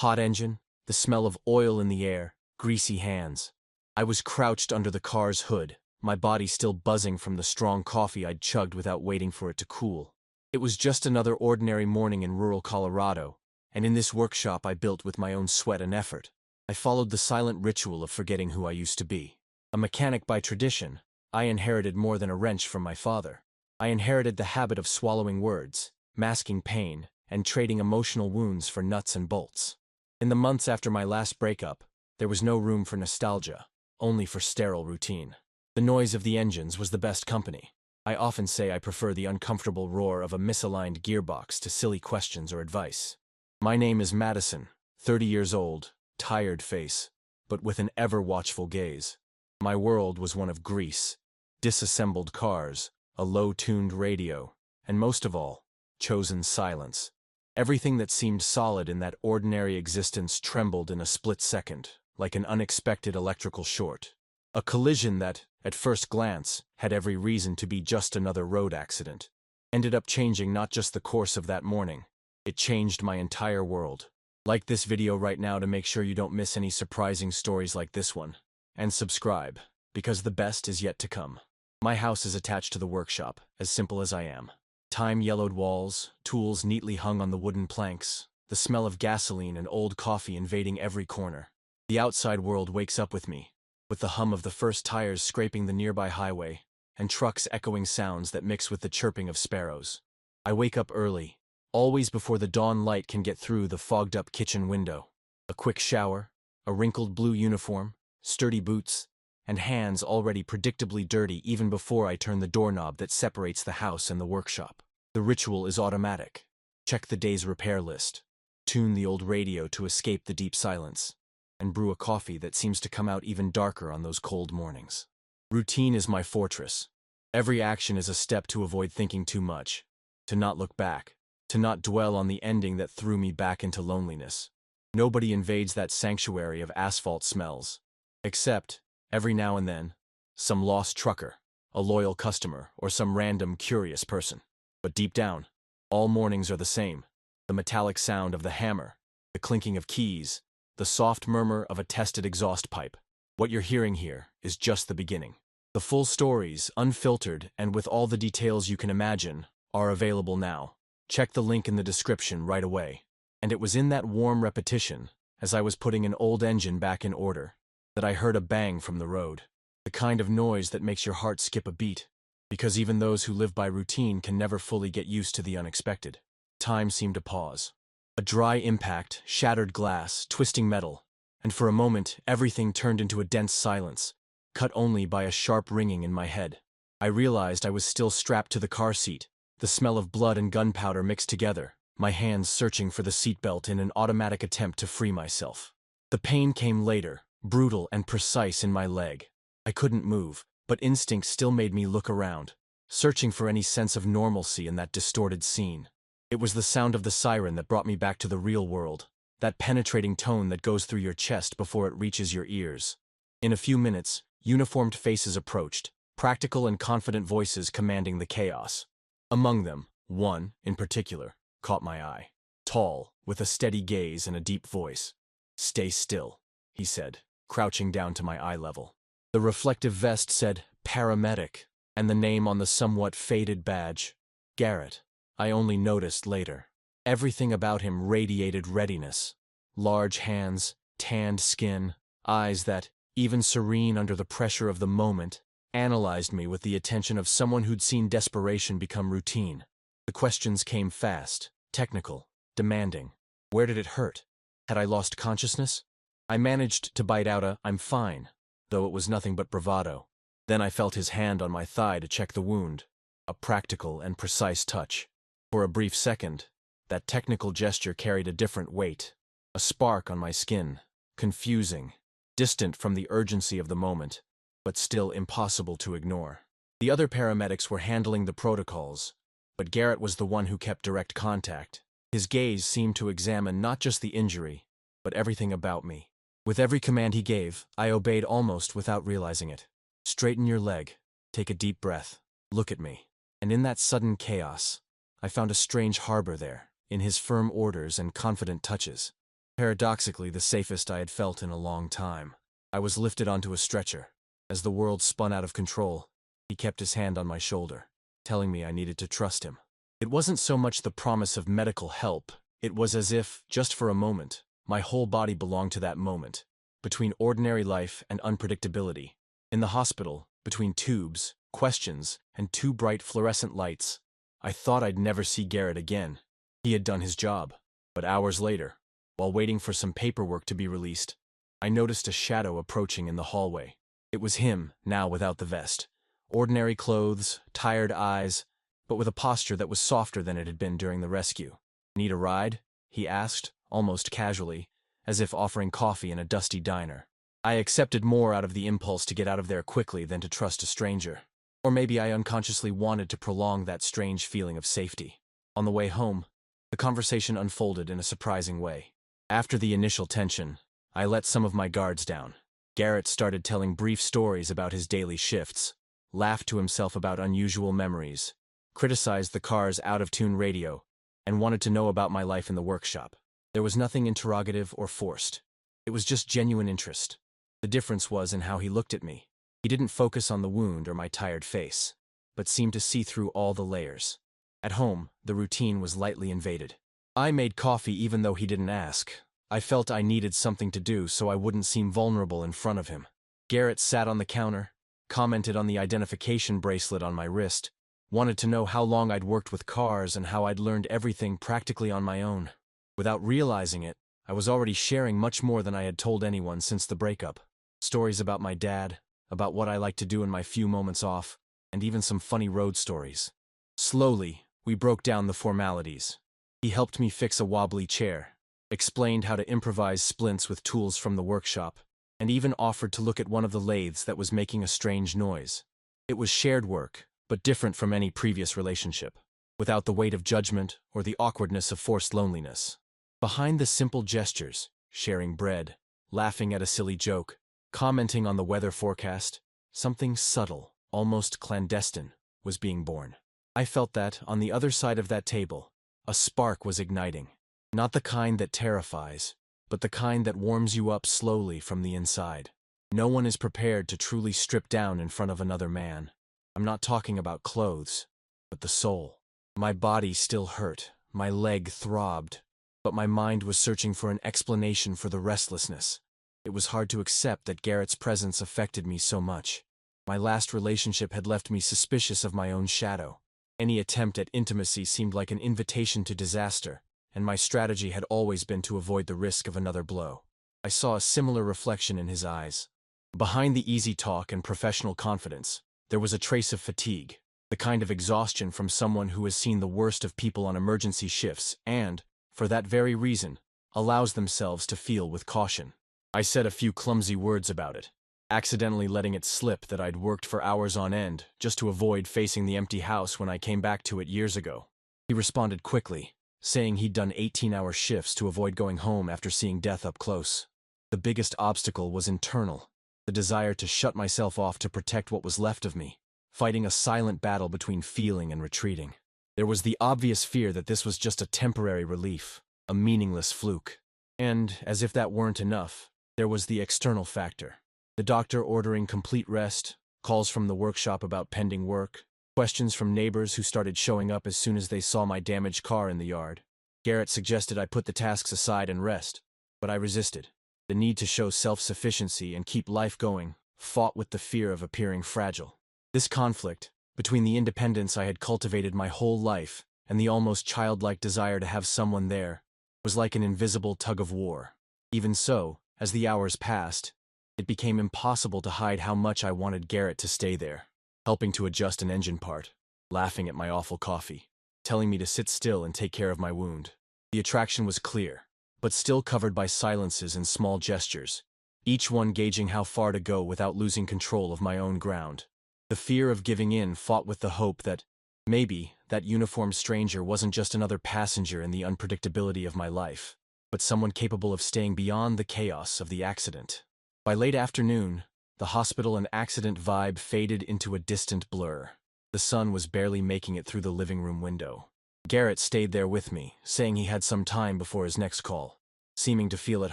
Hot engine, the smell of oil in the air, greasy hands. I was crouched under the car's hood, my body still buzzing from the strong coffee I'd chugged without waiting for it to cool. It was just another ordinary morning in rural Colorado, and in this workshop I built with my own sweat and effort. I followed the silent ritual of forgetting who I used to be. A mechanic by tradition, I inherited more than a wrench from my father. I inherited the habit of swallowing words, masking pain, and trading emotional wounds for nuts and bolts. In the months after my last breakup, there was no room for nostalgia, only for sterile routine. The noise of the engines was the best company. I often say I prefer the uncomfortable roar of a misaligned gearbox to silly questions or advice. My name is Madison, 30 years old, tired face, but with an ever-watchful gaze. My world was one of grease, disassembled cars, a low-tuned radio, and most of all, chosen silence. Everything that seemed solid in that ordinary existence trembled in a split second, like an unexpected electrical short. A collision that, at first glance, had every reason to be just another road accident, ended up changing not just the course of that morning, it changed my entire world. Like this video right now to make sure you don't miss any surprising stories like this one. And subscribe, because the best is yet to come. My house is attached to the workshop, as simple as I am. Time-yellowed walls, tools neatly hung on the wooden planks, the smell of gasoline and old coffee invading every corner. The outside world wakes up with me, with the hum of the first tires scraping the nearby highway, and trucks echoing sounds that mix with the chirping of sparrows. I wake up early, always before the dawn light can get through the fogged-up kitchen window. A quick shower, a wrinkled blue uniform, sturdy boots, and hands already predictably dirty even before I turn the doorknob that separates the house and the workshop. The ritual is automatic. Check the day's repair list, tune the old radio to escape the deep silence, and brew a coffee that seems to come out even darker on those cold mornings. Routine is my fortress. Every action is a step to avoid thinking too much, to not look back, to not dwell on the ending that threw me back into loneliness. Nobody invades that sanctuary of asphalt smells, except, every now and then, some lost trucker, a loyal customer, or some random curious person. But deep down, all mornings are the same. The metallic sound of the hammer, the clinking of keys, the soft murmur of a tested exhaust pipe. What you're hearing here is just the beginning. The full stories, unfiltered and with all the details you can imagine, are available now. Check the link in the description right away. And it was in that warm repetition, as I was putting an old engine back in order, that I heard a bang from the road. The kind of noise that makes your heart skip a beat, because even those who live by routine can never fully get used to the unexpected. Time seemed to pause. A dry impact, shattered glass, twisting metal, and for a moment everything turned into a dense silence, cut only by a sharp ringing in my head. I realized I was still strapped to the car seat, the smell of blood and gunpowder mixed together, my hands searching for the seatbelt in an automatic attempt to free myself. The pain came later, brutal and precise in my leg. I couldn't move, but instinct still made me look around, searching for any sense of normalcy in that distorted scene. It was the sound of the siren that brought me back to the real world, that penetrating tone that goes through your chest before it reaches your ears. In a few minutes, uniformed faces approached, practical and confident voices commanding the chaos. Among them, one, in particular, caught my eye. Tall, with a steady gaze and a deep voice. "Stay still," he said, crouching down to my eye level. The reflective vest said, "Paramedic," and the name on the somewhat faded badge, Garrett. I only noticed later. Everything about him radiated readiness. Large hands, tanned skin, eyes that, even serene under the pressure of the moment, analyzed me with the attention of someone who'd seen desperation become routine. The questions came fast, technical, demanding. Where did it hurt? Had I lost consciousness? I managed to bite out a "I'm fine," though it was nothing but bravado. Then I felt his hand on my thigh to check the wound, a practical and precise touch. For a brief second, that technical gesture carried a different weight, a spark on my skin, confusing, distant from the urgency of the moment, but still impossible to ignore. The other paramedics were handling the protocols, but Garrett was the one who kept direct contact. His gaze seemed to examine not just the injury, but everything about me. With every command he gave, I obeyed almost without realizing it. Straighten your leg, take a deep breath, look at me. And in that sudden chaos, I found a strange harbor there, in his firm orders and confident touches. Paradoxically, the safest I had felt in a long time. I was lifted onto a stretcher. As the world spun out of control, he kept his hand on my shoulder, telling me I needed to trust him. It wasn't so much the promise of medical help, it was as if, just for a moment, my whole body belonged to that moment, between ordinary life and unpredictability. In the hospital, between tubes, questions, and two bright fluorescent lights, I thought I'd never see Garrett again. He had done his job. But hours later, while waiting for some paperwork to be released, I noticed a shadow approaching in the hallway. It was him, now without the vest. Ordinary clothes, tired eyes, but with a posture that was softer than it had been during the rescue. "Need a ride?" he asked, almost casually, as if offering coffee in a dusty diner. I accepted more out of the impulse to get out of there quickly than to trust a stranger. Or maybe I unconsciously wanted to prolong that strange feeling of safety. On the way home, the conversation unfolded in a surprising way. After the initial tension, I let some of my guards down. Garrett started telling brief stories about his daily shifts, laughed to himself about unusual memories, criticized the car's out-of-tune radio, and wanted to know about my life in the workshop. There was nothing interrogative or forced. It was just genuine interest. The difference was in how he looked at me. He didn't focus on the wound or my tired face, but seemed to see through all the layers. At home, the routine was lightly invaded. I made coffee even though he didn't ask. I felt I needed something to do so I wouldn't seem vulnerable in front of him. Garrett sat on the counter, commented on the identification bracelet on my wrist, wanted to know how long I'd worked with cars and how I'd learned everything practically on my own. Without realizing it, I was already sharing much more than I had told anyone since the breakup. Stories about my dad, about what I like to do in my few moments off, and even some funny road stories. Slowly, we broke down the formalities. He helped me fix a wobbly chair, explained how to improvise splints with tools from the workshop, and even offered to look at one of the lathes that was making a strange noise. It was shared work, but different from any previous relationship, without the weight of judgment or the awkwardness of forced loneliness. Behind the simple gestures, sharing bread, laughing at a silly joke, commenting on the weather forecast, something subtle, almost clandestine, was being born. I felt that, on the other side of that table, a spark was igniting. Not the kind that terrifies, but the kind that warms you up slowly from the inside. No one is prepared to truly strip down in front of another man. I'm not talking about clothes, but the soul. My body still hurt, my leg throbbed, but my mind was searching for an explanation for the restlessness. It was hard to accept that Garrett's presence affected me so much. My last relationship had left me suspicious of my own shadow. Any attempt at intimacy seemed like an invitation to disaster, and my strategy had always been to avoid the risk of another blow. I saw a similar reflection in his eyes. Behind the easy talk and professional confidence, there was a trace of fatigue, the kind of exhaustion from someone who has seen the worst of people on emergency shifts and, for that very reason, allows themselves to feel with caution. I said a few clumsy words about it, accidentally letting it slip that I'd worked for hours on end just to avoid facing the empty house when I came back to it years ago. He responded quickly, saying he'd done 18-hour shifts to avoid going home after seeing death up close. The biggest obstacle was internal, the desire to shut myself off to protect what was left of me, fighting a silent battle between feeling and retreating. There was the obvious fear that this was just a temporary relief, a meaningless fluke. And, as if that weren't enough, there was the external factor. The doctor ordering complete rest, calls from the workshop about pending work, questions from neighbors who started showing up as soon as they saw my damaged car in the yard. Garrett suggested I put the tasks aside and rest, but I resisted. The need to show self-sufficiency and keep life going fought with the fear of appearing fragile. This conflict, between the independence I had cultivated my whole life and the almost childlike desire to have someone there, was like an invisible tug-of-war. Even so, as the hours passed, it became impossible to hide how much I wanted Garrett to stay there, helping to adjust an engine part, laughing at my awful coffee, telling me to sit still and take care of my wound. The attraction was clear, but still covered by silences and small gestures, each one gauging how far to go without losing control of my own ground. The fear of giving in fought with the hope that, maybe, that uniformed stranger wasn't just another passenger in the unpredictability of my life, but someone capable of staying beyond the chaos of the accident. By late afternoon, the hospital and accident vibe faded into a distant blur. The sun was barely making it through the living room window. Garrett stayed there with me, saying he had some time before his next call. seeming to feel at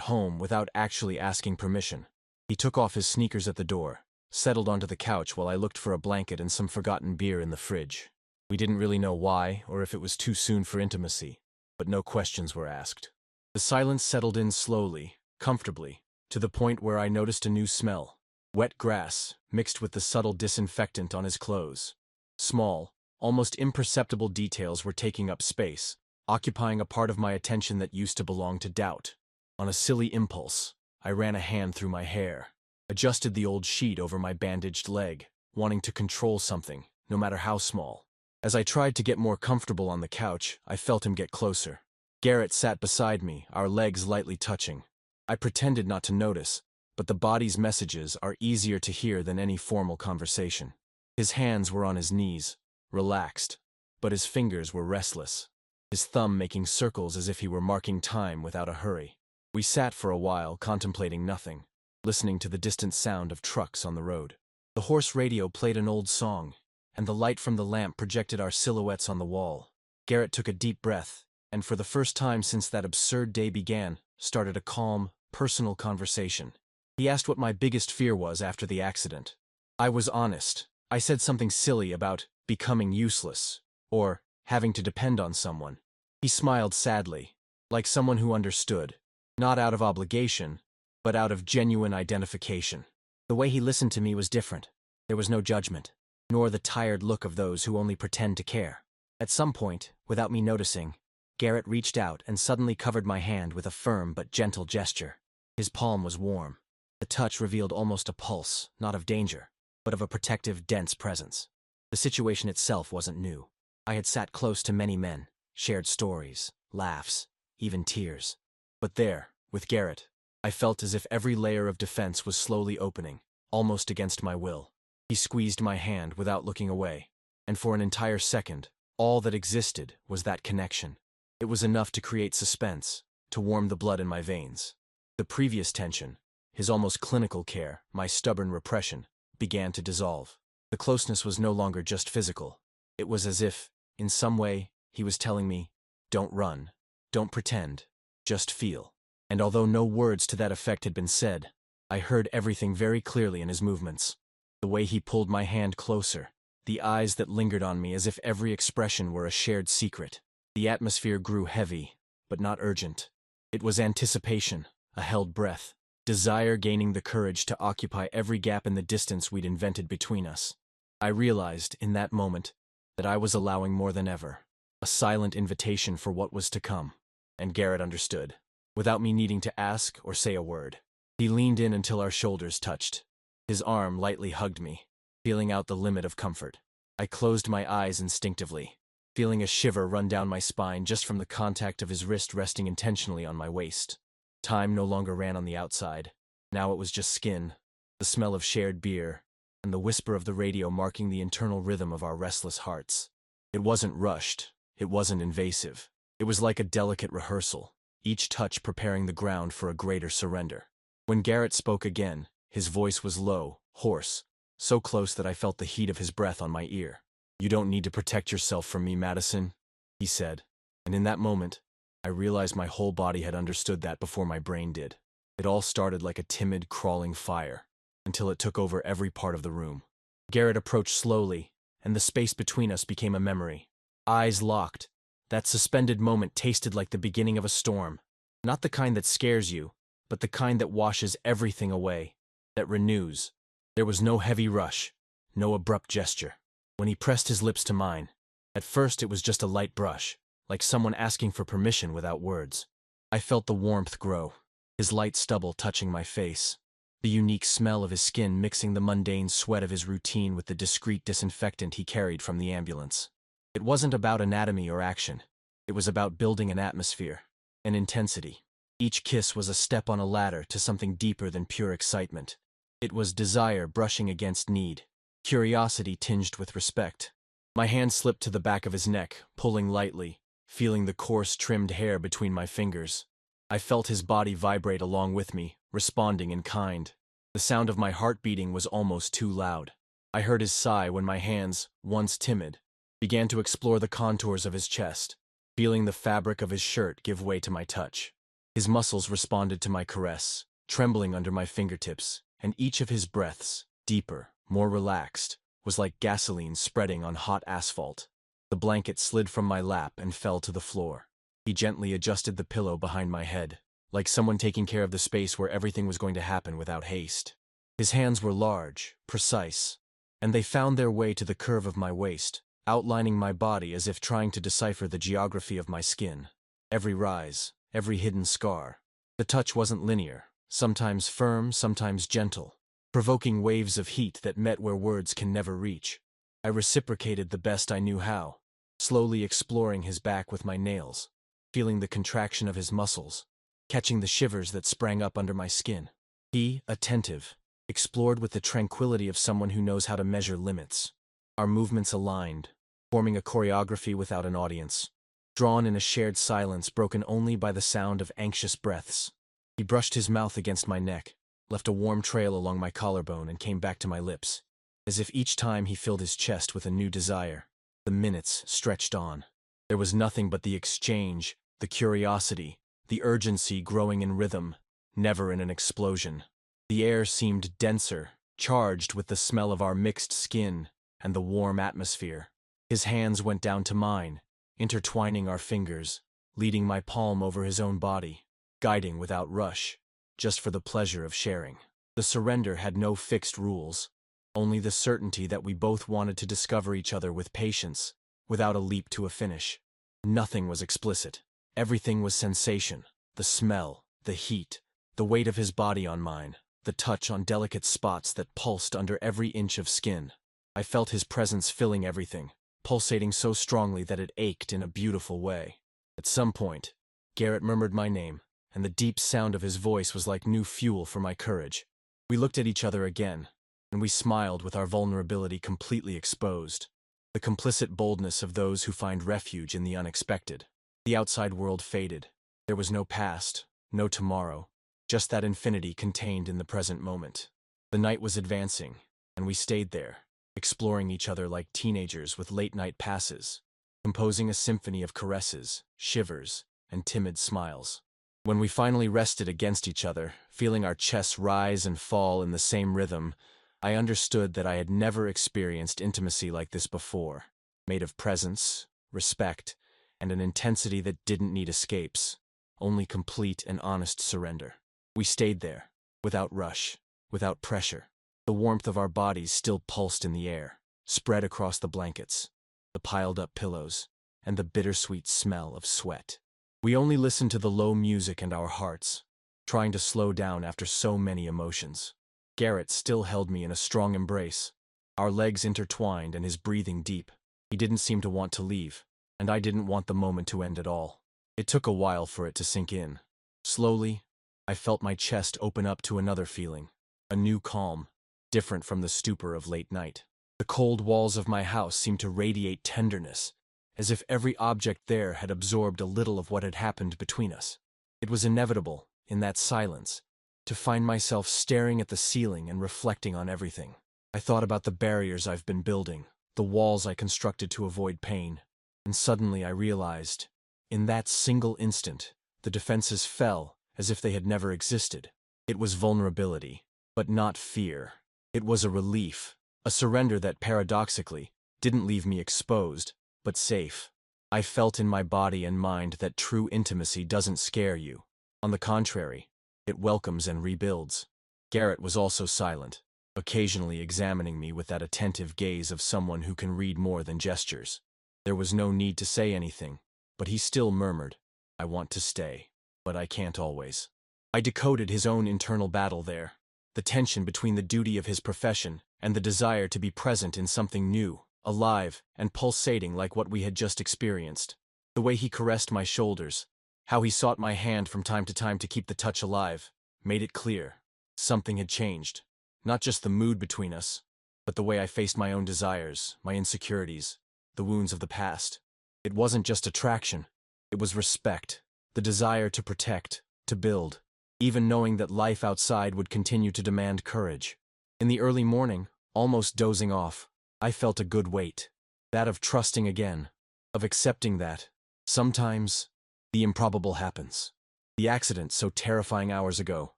home without actually asking permission. He took off his sneakers at the door, settled onto the couch while I looked for a blanket and some forgotten beer in the fridge. We didn't really know why or if it was too soon for intimacy, but no questions were asked. The silence settled in slowly, comfortably, to the point where I noticed a new smell. Wet grass, mixed with the subtle disinfectant on his clothes. Small, almost imperceptible details were taking up space, occupying a part of my attention that used to belong to doubt. On a silly impulse, I ran a hand through my hair, adjusted the old sheet over my bandaged leg, wanting to control something, no matter how small. As I tried to get more comfortable on the couch, I felt him get closer. Garrett sat beside me, our legs lightly touching. I pretended not to notice, but the body's messages are easier to hear than any formal conversation. His hands were on his knees, relaxed, but his fingers were restless, his thumb making circles as if he were marking time without a hurry. We sat for a while, contemplating nothing, listening to the distant sound of trucks on the road. The horse radio played an old song, and the light from the lamp projected our silhouettes on the wall. Garrett took a deep breath, and for the first time since that absurd day began, started a calm, personal conversation. He asked what my biggest fear was after the accident. I was honest. I said something silly about becoming useless, or having to depend on someone. He smiled sadly, like someone who understood, not out of obligation, but out of genuine identification. The way he listened to me was different. There was no judgment, nor the tired look of those who only pretend to care. At some point, without me noticing, Garrett reached out and suddenly covered my hand with a firm but gentle gesture. His palm was warm. The touch revealed almost a pulse, not of danger, but of a protective, dense presence. The situation itself wasn't new. I had sat close to many men, shared stories, laughs, even tears. But there, with Garrett, I felt as if every layer of defense was slowly opening, almost against my will. He squeezed my hand without looking away, and for an entire second, all that existed was that connection. It was enough to create suspense, to warm the blood in my veins. The previous tension, his almost clinical care, my stubborn repression, began to dissolve. The closeness was no longer just physical. It was as if, in some way, he was telling me, don't run, don't pretend, just feel. And although no words to that effect had been said, I heard everything very clearly in his movements. The way he pulled my hand closer, the eyes that lingered on me as if every expression were a shared secret. The atmosphere grew heavy, but not urgent. It was anticipation, a held breath, desire gaining the courage to occupy every gap in the distance we'd invented between us. I realized, in that moment, that I was allowing more than ever, a silent invitation for what was to come. And Garrett understood, without me needing to ask or say a word. He leaned in until our shoulders touched. His arm lightly hugged me, feeling out the limit of comfort. I closed my eyes instinctively, feeling a shiver run down my spine just from the contact of his wrist resting intentionally on my waist. Time no longer ran on the outside. Now it was just skin, the smell of shared beer, and the whisper of the radio marking the internal rhythm of our restless hearts. It wasn't rushed. It wasn't invasive. It was like a delicate rehearsal, each touch preparing the ground for a greater surrender. When Garrett spoke again, his voice was low, hoarse, so close that I felt the heat of his breath on my ear. "You don't need to protect yourself from me, Madison," he said. And in that moment, I realized my whole body had understood that before my brain did. It all started like a timid, crawling fire, until it took over every part of the room. Garrett approached slowly, and the space between us became a memory. Eyes locked. That suspended moment tasted like the beginning of a storm. Not the kind that scares you, but the kind that washes everything away, that renews. There was no heavy rush, no abrupt gesture. When he pressed his lips to mine, at first it was just a light brush, like someone asking for permission without words. I felt the warmth grow, his light stubble touching my face, the unique smell of his skin mixing the mundane sweat of his routine with the discreet disinfectant he carried from the ambulance. It wasn't about anatomy or action. It was about building an atmosphere, an intensity. Each kiss was a step on a ladder to something deeper than pure excitement. It was desire brushing against need, curiosity tinged with respect. My hand slipped to the back of his neck, pulling lightly, feeling the coarse, trimmed hair between my fingers. I felt his body vibrate along with me, responding in kind. The sound of my heart beating was almost too loud. I heard his sigh when my hands, once timid, began to explore the contours of his chest, feeling the fabric of his shirt give way to my touch. His muscles responded to my caress, trembling under my fingertips, and each of his breaths, deeper, more relaxed, was like gasoline spreading on hot asphalt. The blanket slid from my lap and fell to the floor. He gently adjusted the pillow behind my head, like someone taking care of the space where everything was going to happen without haste. His hands were large, precise, and they found their way to the curve of my waist, outlining my body as if trying to decipher the geography of my skin. Every rise, every hidden scar. The touch wasn't linear, sometimes firm, sometimes gentle, provoking waves of heat that met where words can never reach. I reciprocated the best I knew how, slowly exploring his back with my nails, feeling the contraction of his muscles, catching the shivers that sprang up under my skin. He, attentive, explored with the tranquility of someone who knows how to measure limits. Our movements aligned, forming a choreography without an audience, drawn in a shared silence broken only by the sound of anxious breaths. He brushed his mouth against my neck, left a warm trail along my collarbone, and came back to my lips, as if each time he filled his chest with a new desire. The minutes stretched on. There was nothing but the exchange, the curiosity, the urgency growing in rhythm, never in an explosion. The air seemed denser, charged with the smell of our mixed skin and the warm atmosphere. His hands went down to mine, intertwining our fingers, leading my palm over his own body, guiding without rush, just for the pleasure of sharing. The surrender had no fixed rules, only the certainty that we both wanted to discover each other with patience, without a leap to a finish. Nothing was explicit. Everything was sensation. The smell, the heat, the weight of his body on mine, the touch on delicate spots that pulsed under every inch of skin. I felt his presence filling everything, pulsating so strongly that it ached in a beautiful way. At some point, Garrett murmured my name, and the deep sound of his voice was like new fuel for my courage. We looked at each other again, and we smiled with our vulnerability completely exposed. The complicit boldness of those who find refuge in the unexpected. The outside world faded. There was no past, no tomorrow, just that infinity contained in the present moment. The night was advancing, and we stayed there, exploring each other like teenagers with late-night passes, composing a symphony of caresses, shivers, and timid smiles. When we finally rested against each other, feeling our chests rise and fall in the same rhythm, I understood that I had never experienced intimacy like this before, made of presence, respect, and an intensity that didn't need escapes, only complete and honest surrender. We stayed there, without rush, without pressure. The warmth of our bodies still pulsed in the air, spread across the blankets, the piled-up pillows, and the bittersweet smell of sweat. We only listened to the low music and our hearts, trying to slow down after so many emotions. Garrett still held me in a strong embrace, our legs intertwined and his breathing deep. He didn't seem to want to leave, and I didn't want the moment to end at all. It took a while for it to sink in. Slowly, I felt my chest open up to another feeling, a new calm, different from the stupor of late night. The cold walls of my house seemed to radiate tenderness, as if every object there had absorbed a little of what had happened between us. It was inevitable, in that silence, to find myself staring at the ceiling and reflecting on everything. I thought about the barriers I've been building, the walls I constructed to avoid pain, and suddenly I realized, in that single instant, the defenses fell as if they had never existed. It was vulnerability, but not fear. It was a relief, a surrender that paradoxically didn't leave me exposed, but safe. I felt in my body and mind that true intimacy doesn't scare you. On the contrary, it welcomes and rebuilds. Garrett was also silent, occasionally examining me with that attentive gaze of someone who can read more than gestures. There was no need to say anything, but he still murmured, "I want to stay, but I can't always." I decoded his own internal battle there, the tension between the duty of his profession and the desire to be present in something new, alive, and pulsating like what we had just experienced. The way he caressed my shoulders, how he sought my hand from time to time to keep the touch alive, made it clear. Something had changed. Not just the mood between us, but the way I faced my own desires, my insecurities, the wounds of the past. It wasn't just attraction. It was respect, the desire to protect, to build, even knowing that life outside would continue to demand courage. In the early morning, almost dozing off, I felt a good weight, that of trusting again, of accepting that, sometimes, the improbable happens. The accident, so terrifying hours ago,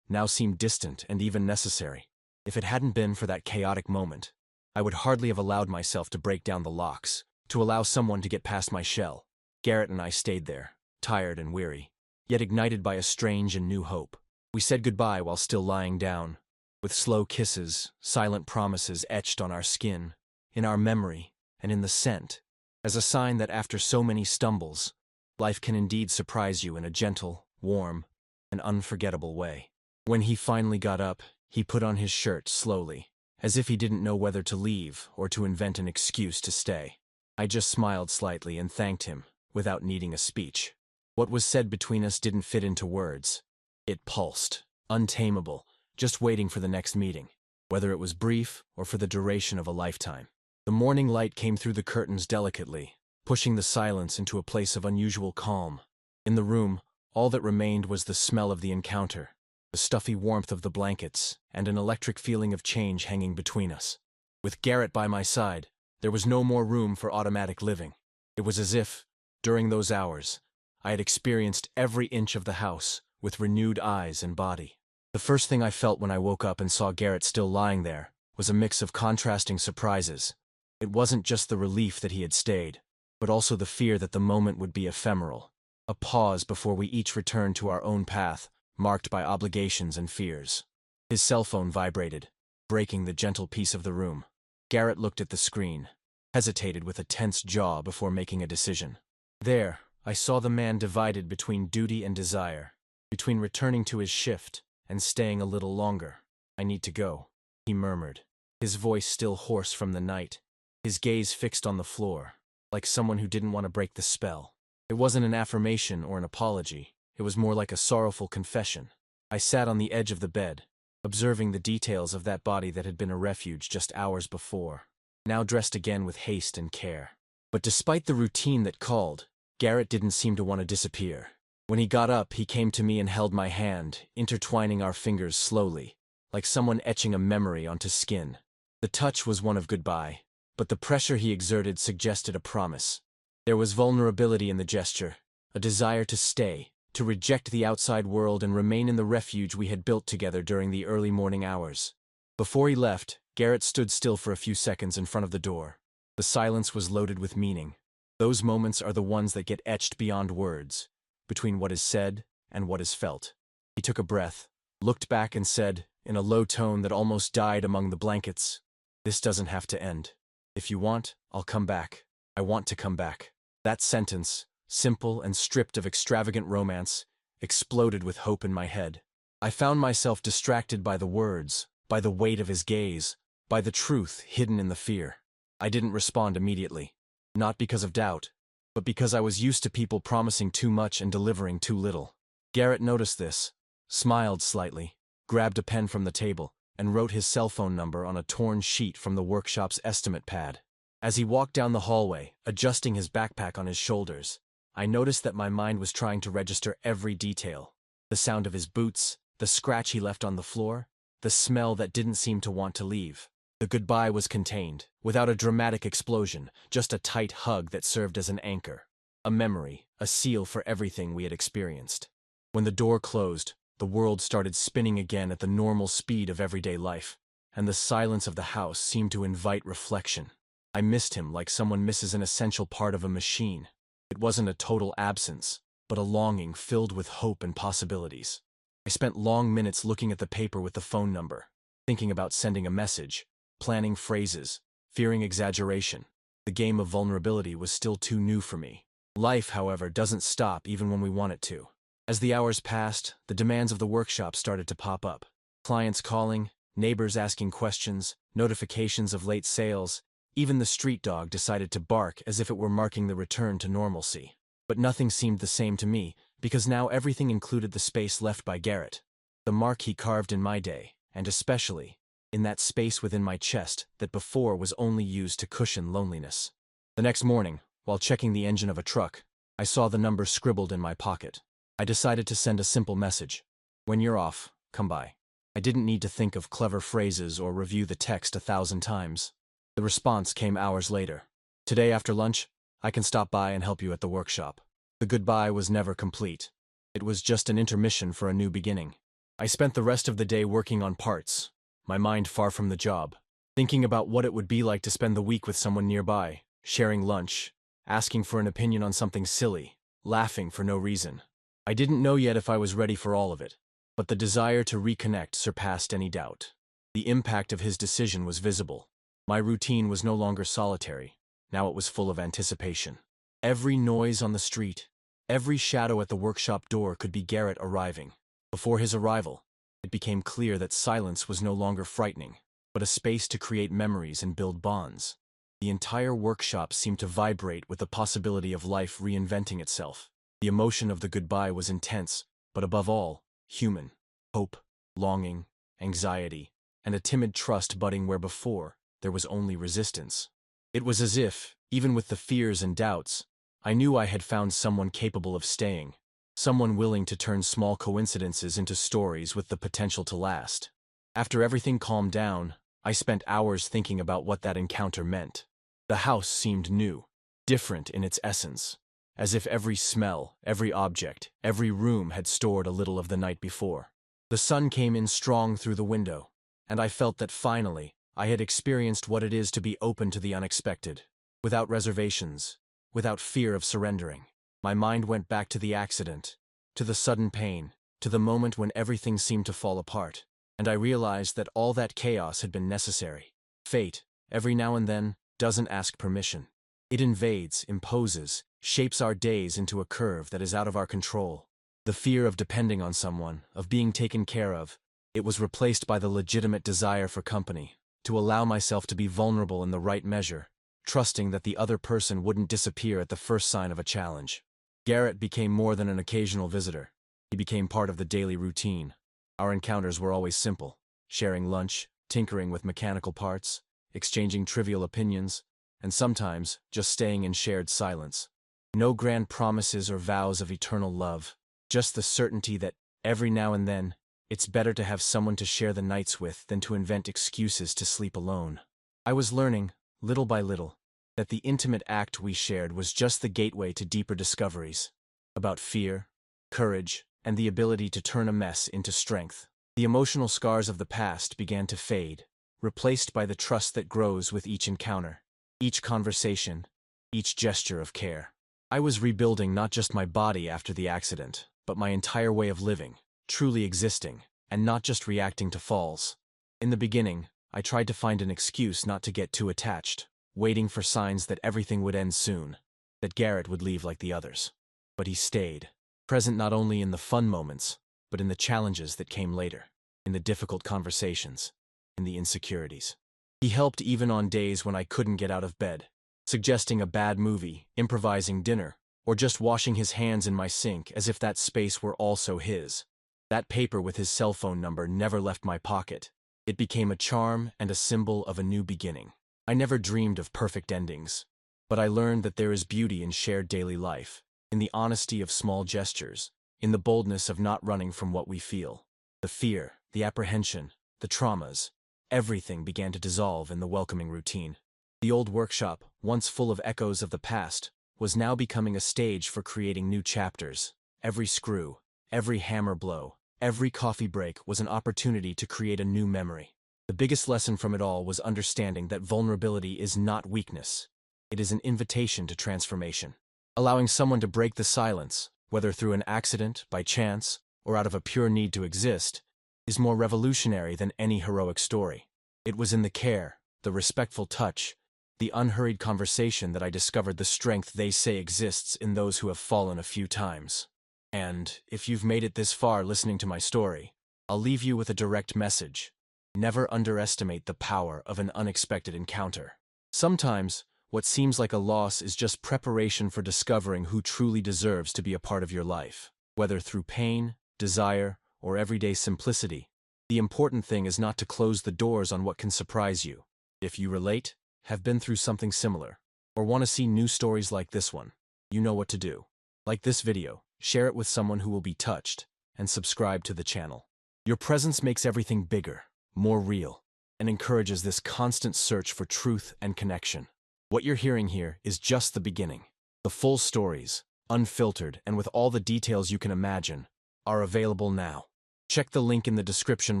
now seemed distant and even necessary. If it hadn't been for that chaotic moment, I would hardly have allowed myself to break down the locks, to allow someone to get past my shell. Garrett and I stayed there, tired and weary, yet ignited by a strange and new hope. We said goodbye while still lying down, with slow kisses, silent promises etched on our skin, in our memory, and in the scent, as a sign that after so many stumbles, life can indeed surprise you in a gentle, warm, and unforgettable way. When he finally got up, he put on his shirt slowly, as if he didn't know whether to leave or to invent an excuse to stay. I just smiled slightly and thanked him, without needing a speech. What was said between us didn't fit into words. It pulsed, untamable, just waiting for the next meeting, whether it was brief or for the duration of a lifetime. The morning light came through the curtains delicately, pushing the silence into a place of unusual calm. In the room, all that remained was the smell of the encounter, the stuffy warmth of the blankets, and an electric feeling of change hanging between us. With Garrett by my side, there was no more room for automatic living. It was as if, during those hours, I had experienced every inch of the house with renewed eyes and body. The first thing I felt when I woke up and saw Garrett still lying there was a mix of contrasting surprises. It wasn't just the relief that he had stayed, but also the fear that the moment would be ephemeral, a pause before we each returned to our own path, marked by obligations and fears. His cell phone vibrated, breaking the gentle peace of the room. Garrett looked at the screen, hesitated with a tense jaw before making a decision. There, I saw the man divided between duty and desire, between returning to his shift and staying a little longer. "I need to go," he murmured, his voice still hoarse from the night, his gaze fixed on the floor, like someone who didn't want to break the spell. It wasn't an affirmation or an apology, it was more like a sorrowful confession. I sat on the edge of the bed, observing the details of that body that had been a refuge just hours before, now dressed again with haste and care. But despite the routine that called, Garrett didn't seem to want to disappear. When he got up, he came to me and held my hand, intertwining our fingers slowly, like someone etching a memory onto skin. The touch was one of goodbye, but the pressure he exerted suggested a promise. There was vulnerability in the gesture, a desire to stay, to reject the outside world and remain in the refuge we had built together during the early morning hours. Before he left, Garrett stood still for a few seconds in front of the door. The silence was loaded with meaning. Those moments are the ones that get etched beyond words, between what is said and what is felt. He took a breath, looked back and said, in a low tone that almost died among the blankets, "This doesn't have to end. If you want, I'll come back. I want to come back." That sentence, simple and stripped of extravagant romance, exploded with hope in my head. I found myself distracted by the words, by the weight of his gaze, by the truth hidden in the fear. I didn't respond immediately, not because of doubt, but because I was used to people promising too much and delivering too little. Garrett noticed this, smiled slightly, grabbed a pen from the table, and wrote his cell phone number on a torn sheet from the workshop's estimate pad. As he walked down the hallway, adjusting his backpack on his shoulders, I noticed that my mind was trying to register every detail. The sound of his boots, the scratch he left on the floor, the smell that didn't seem to want to leave. The goodbye was contained, without a dramatic explosion, just a tight hug that served as an anchor. A memory, a seal for everything we had experienced. When the door closed, the world started spinning again at the normal speed of everyday life, and the silence of the house seemed to invite reflection. I missed him like someone misses an essential part of a machine. It wasn't a total absence, but a longing filled with hope and possibilities. I spent long minutes looking at the paper with the phone number, thinking about sending a message, planning phrases, fearing exaggeration. The game of vulnerability was still too new for me. Life, however, doesn't stop even when we want it to. As the hours passed, the demands of the workshop started to pop up. Clients calling, neighbors asking questions, notifications of late sales. Even the street dog decided to bark as if it were marking the return to normalcy. But nothing seemed the same to me, because now everything included the space left by Garrett. The mark he carved in my day, and especially in that space within my chest that before was only used to cushion loneliness. The next morning, while checking the engine of a truck, I saw the number scribbled in my pocket. I decided to send a simple message. "When you're off, come by." I didn't need to think of clever phrases or review the text 1,000 times. The response came hours later. "Today after lunch, I can stop by and help you at the workshop." The goodbye was never complete. It was just an intermission for a new beginning. I spent the rest of the day working on parts, my mind far from the job, thinking about what it would be like to spend the week with someone nearby, sharing lunch, asking for an opinion on something silly, laughing for no reason. I didn't know yet if I was ready for all of it, but the desire to reconnect surpassed any doubt. The impact of his decision was visible. My routine was no longer solitary. Now it was full of anticipation. Every noise on the street, every shadow at the workshop door could be Garrett arriving. Before his arrival, it became clear that silence was no longer frightening, but a space to create memories and build bonds. The entire workshop seemed to vibrate with the possibility of life reinventing itself. The emotion of the goodbye was intense, but above all, human. Hope, longing, anxiety, and a timid trust budding where before there was only resistance. It was as if, even with the fears and doubts, I knew I had found someone capable of staying, someone willing to turn small coincidences into stories with the potential to last. After everything calmed down, I spent hours thinking about what that encounter meant. The house seemed new, different in its essence, as if every smell, every object, every room had stored a little of the night before. The sun came in strong through the window, and I felt that finally, I had experienced what it is to be open to the unexpected, without reservations, without fear of surrendering. My mind went back to the accident, to the sudden pain, to the moment when everything seemed to fall apart, and I realized that all that chaos had been necessary. Fate, every now and then, doesn't ask permission. It invades, imposes, shapes our days into a curve that is out of our control. The fear of depending on someone, of being taken care of, it was replaced by the legitimate desire for company, to allow myself to be vulnerable in the right measure, trusting that the other person wouldn't disappear at the first sign of a challenge. Garrett became more than an occasional visitor. He became part of the daily routine. Our encounters were always simple, sharing lunch, tinkering with mechanical parts, exchanging trivial opinions, and sometimes just staying in shared silence. No grand promises or vows of eternal love, just the certainty that, every now and then, it's better to have someone to share the nights with than to invent excuses to sleep alone. I was learning, little by little, that the intimate act we shared was just the gateway to deeper discoveries, about fear, courage, and the ability to turn a mess into strength. The emotional scars of the past began to fade, replaced by the trust that grows with each encounter, each conversation, each gesture of care. I was rebuilding not just my body after the accident, but my entire way of living, truly existing, and not just reacting to falls. In the beginning, I tried to find an excuse not to get too attached, waiting for signs that everything would end soon, that Garrett would leave like the others. But he stayed, present not only in the fun moments, but in the challenges that came later, in the difficult conversations, in the insecurities. He helped even on days when I couldn't get out of bed, suggesting a bad movie, improvising dinner, or just washing his hands in my sink as if that space were also his. That paper with his cell phone number never left my pocket. It became a charm and a symbol of a new beginning. I never dreamed of perfect endings, but I learned that there is beauty in shared daily life, in the honesty of small gestures, in the boldness of not running from what we feel. The fear, the apprehension, the traumas, everything began to dissolve in the welcoming routine. The old workshop, once full of echoes of the past, was now becoming a stage for creating new chapters. Every screw, every hammer blow, every coffee break was an opportunity to create a new memory. The biggest lesson from it all was understanding that vulnerability is not weakness. It is an invitation to transformation. Allowing someone to break the silence, whether through an accident, by chance, or out of a pure need to exist, is more revolutionary than any heroic story. It was in the care, the respectful touch, the unhurried conversation that I discovered the strength they say exists in those who have fallen a few times. And, if you've made it this far listening to my story, I'll leave you with a direct message. Never underestimate the power of an unexpected encounter. Sometimes, what seems like a loss is just preparation for discovering who truly deserves to be a part of your life. Whether through pain, desire, or everyday simplicity, the important thing is not to close the doors on what can surprise you. If you relate, have been through something similar, or want to see new stories like this one, you know what to do. Like this video, share it with someone who will be touched, and subscribe to the channel. Your presence makes everything bigger, more real, and encourages this constant search for truth and connection. What you're hearing here is just the beginning. The full stories, unfiltered, and with all the details you can imagine, are available now. Check the link in the description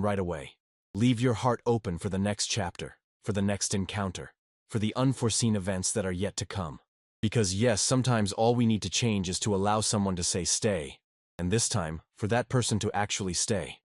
right away. Leave your heart open for the next chapter, for the next encounter, for the unforeseen events that are yet to come. Because yes, sometimes all we need to change is to allow someone to say stay, and this time, for that person to actually stay.